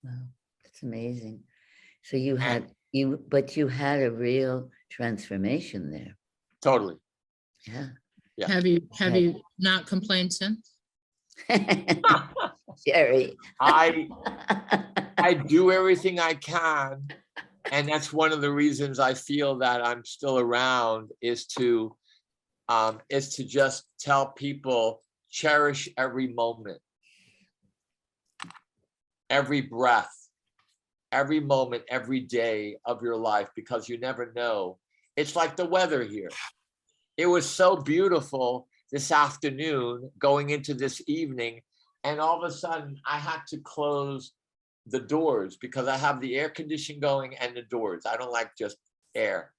Wow, that's amazing. So but you had a real transformation there.
Totally.
Yeah.
Yeah.
Have you
Yeah.
not complained since?
Jerry.
I do everything I can. And that's one of the reasons I feel that I'm still around, is to just tell people, cherish every moment, every breath, every moment, every day of your life, because you never know. It's like the weather here. It was so beautiful this afternoon going into this evening, and all of a sudden I had to close the doors because I have the air conditioning going and the doors. I don't like just air.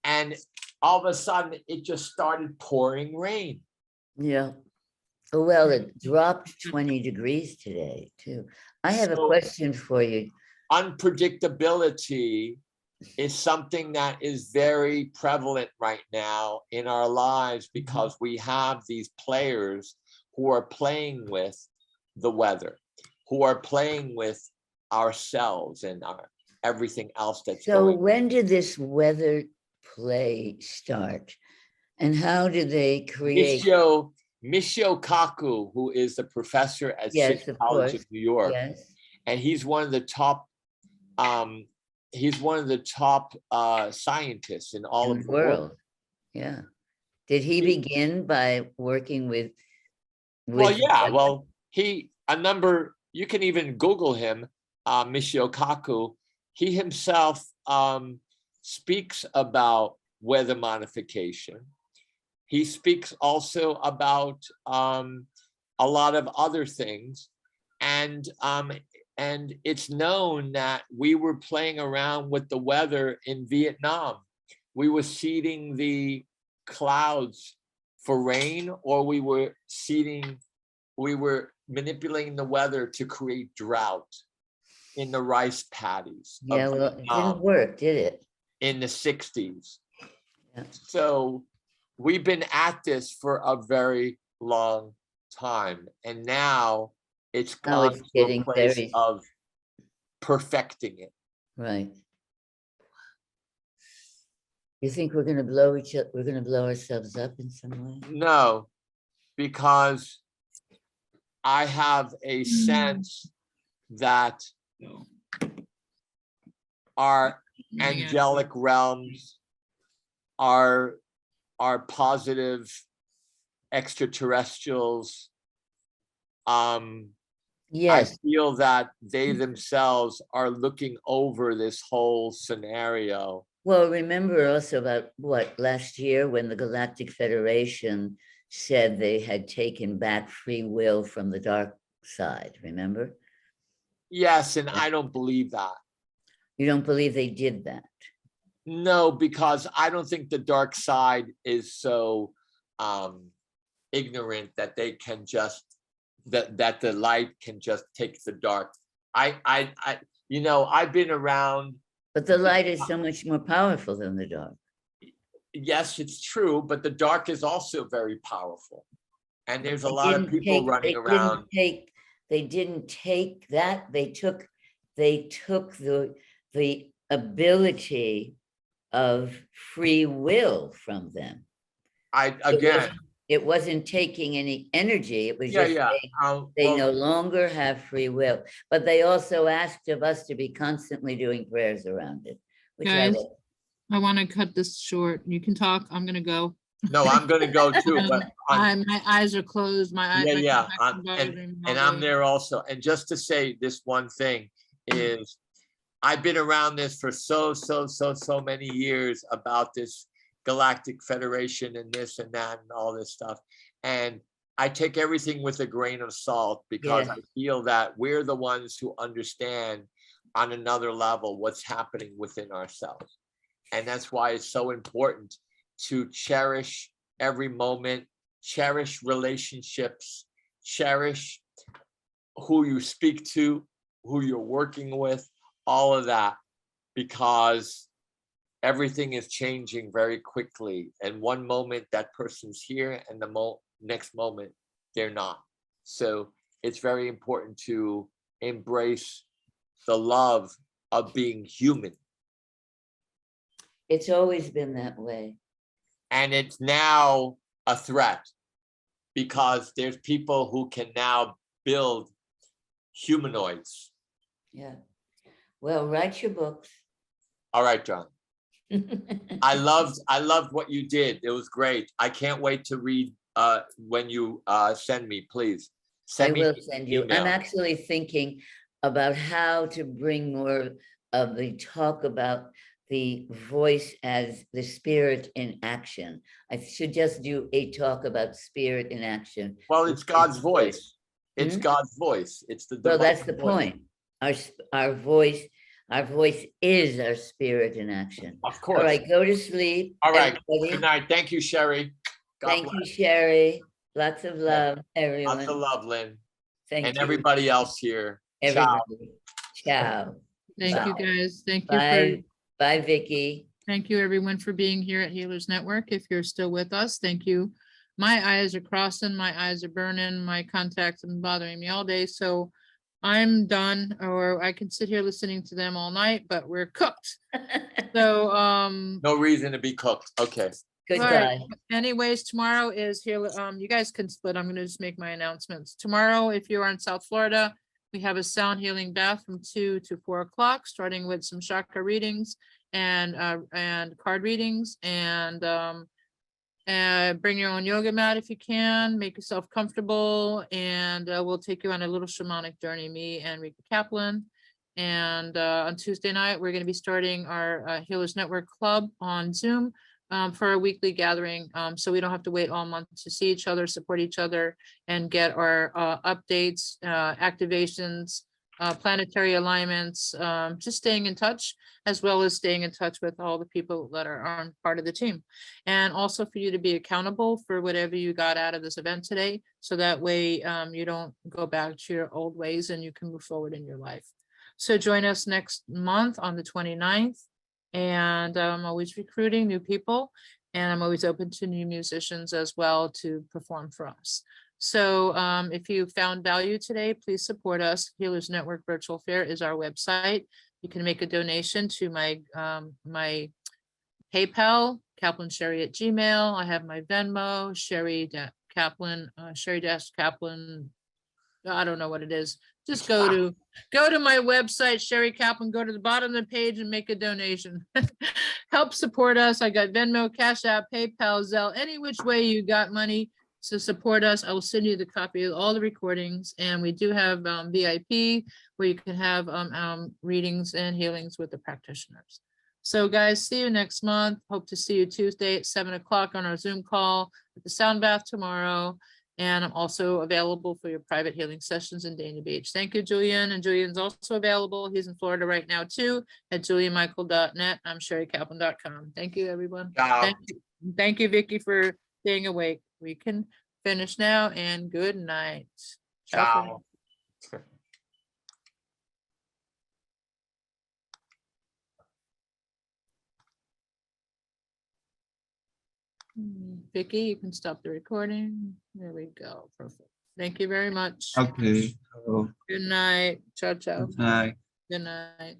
And all of a sudden it just started pouring rain.
Yeah. Oh, well, it dropped 20 degrees today too. I have a
So
question for you.
unpredictability is something that is very prevalent right now in our lives, because we have these players who are playing with the weather, who are playing with ourselves and everything else that's
So
going.
when did this weather play start? And how did they create?
Michio Kaku, who is the professor at
Yes,
City
of
College
course.
of New York,
Yes.
and he's one of the top scientists in all
In
of
the
the world.
world. Yeah. Did he
He-
begin by working with?
Well, yeah, well, you can even Google him, Michio Kaku. He himself speaks about weather modification. He speaks also about a lot of other things. And it's known that we were playing around with the weather in Vietnam. We were seeding the clouds for rain, or we were manipulating the weather to create drought in the rice paddies of
Yeah, well, it didn't
Vietnam
work, did it?
in the 60s.
Yeah.
So we've been at this for a very long time. And now it's
Now
gone
it's
to a
getting
place
very,
of perfecting it.
right. You think we're gonna blow we're gonna blow ourselves up in some way?
No, because I have a sense that our angelic realms, our positive extraterrestrials, I
Yes,
feel that they themselves are looking over this whole scenario.
well, remember also about what, last year when the Galactic Federation said they had taken back free will from the dark side, remember?
Yes, and
Yeah.
I don't believe that.
You don't believe they did that?
No, because I don't think the dark side is so ignorant that they can just that the light can just take the dark. I've been around.
But the light is so much more powerful than the dark.
Yes, it's true, but the dark is also very powerful. And there's a
They
lot of
didn't
people
take-
running
they
around.
They didn't take that. They took the ability of free will from them.
again,
It wasn't taking any energy. It was
yeah,
just
yeah.
they no
Well,
longer have free will. But they also asked of us to be constantly doing prayers around it, which I
Guys,
will.
I want to cut this short. You can talk. I'm gonna go.
no, I'm gonna go too, but
My eyes are closed.
yeah,
My
yeah,
contacts are bothering me all
and I'm
day.
there also. And just to say this one thing is, I've been around this for so many years about this Galactic Federation and this and that and all this stuff. And I take everything with a grain of salt because
Yeah.
I feel that we're the ones who understand on another level what's happening within ourselves. And that's why it's so important to cherish every moment, cherish relationships, cherish who you speak to, who you're working with, all of that, because everything is changing very quickly. And one moment that person's here and the next moment they're not. So it's very important to embrace the love of being human.
It's always been that way.
And it's now a threat because there's people who can now build humanoids.
Yeah. Well, write your books.
All right, John. I loved what you did. It was great. I can't wait to read when you send me, please.
I will
me
send
an
you. I'm
email.
actually thinking about how to bring more of the talk about the voice as the spirit in action. I should just do a talk about spirit in action.
Well,
which
it's
is
God's
the
voice. It's
Hmm?
God's voice. It's the
Well,
divine
that's the
voice.
point. Our voice is our spirit in action.
Of
All
course.
right, go to sleep.
All right.
Everybody.
Good night. Thank you, Sherry. God
Thank
bless.
you, Sherry. Lots of love, everyone.
Lots of love, Lynn.
Thank
And
you,
everybody else here. Ciao.
everybody. Ciao.
Thank you,
Bye.
guys. Thank you for,
Bye. Bye, Vicky.
thank you everyone for being here at Healers Network. If you're still with us, thank you. My eyes are crossing, my eyes are burning, my contacts have been bothering me all day, so I'm done, or I can sit here listening to them all night, but we're cooked. So,
No reason to be cooked. Okay.
Goodbye.
anyways, tomorrow is here, you guys can split, I'm gonna just make my announcements. Tomorrow, if you are in South Florida, we have a sound healing bath from 2 to 4 o'clock, starting with some chakra readings and card readings, and bring your own yoga mat if you can, make yourself comfortable, and we'll take you on a little shamanic journey, me and Rika Kaplan. And on Tuesday night, we're going to be starting our Healers Network Club on Zoom for a weekly gathering. So we don't have to wait all month to see each other, support each other, and get our updates, activations, planetary alignments, just staying in touch, as well as staying in touch with all the people that are on part of the team. And also for you to be accountable for whatever you got out of this event today. So that way you don't go back to your old ways and you can move forward in your life. So join us next month on the 29th. And I'm always recruiting new people, and I'm always open to new musicians as well to perform for us. So if you found value today, please support us. Healers Network Virtual Fair is our website. You can make a donation to my my PayPal, kaplan.sherry@gmail.com. I have my Venmo, Sherry-Kaplan, Sherry-Kaplan. I don't know what it is. Just go to my website, Sherry Kaplan, go to the bottom of the page and make a donation. Help support us. I got Venmo, Cash App, PayPal, Zelle, any which way you got money to support us. I will send you the copy of all the recordings. And we do have VIP where you can have readings and healings with the practitioners. So guys, see you next month. Hope to see you Tuesday at 7 o'clock on our Zoom call at the Sound Bath tomorrow. And I'm also available for your private healing sessions in Dana Beach. Thank you, Julian. And Julian's also available. He's in Florida right now too at julianmichael.net. I'm sherrykaplan.com. Thank you, everyone.
Ciao.
Thank you, Vicky, for staying awake. We can finish now, and good night. Ciao.
Ciao.
Vicky, you can stop the recording. There we go. Perfect. Thank you very much.
Okay. So,
Good night. Ciao, ciao.
good night.
Good night.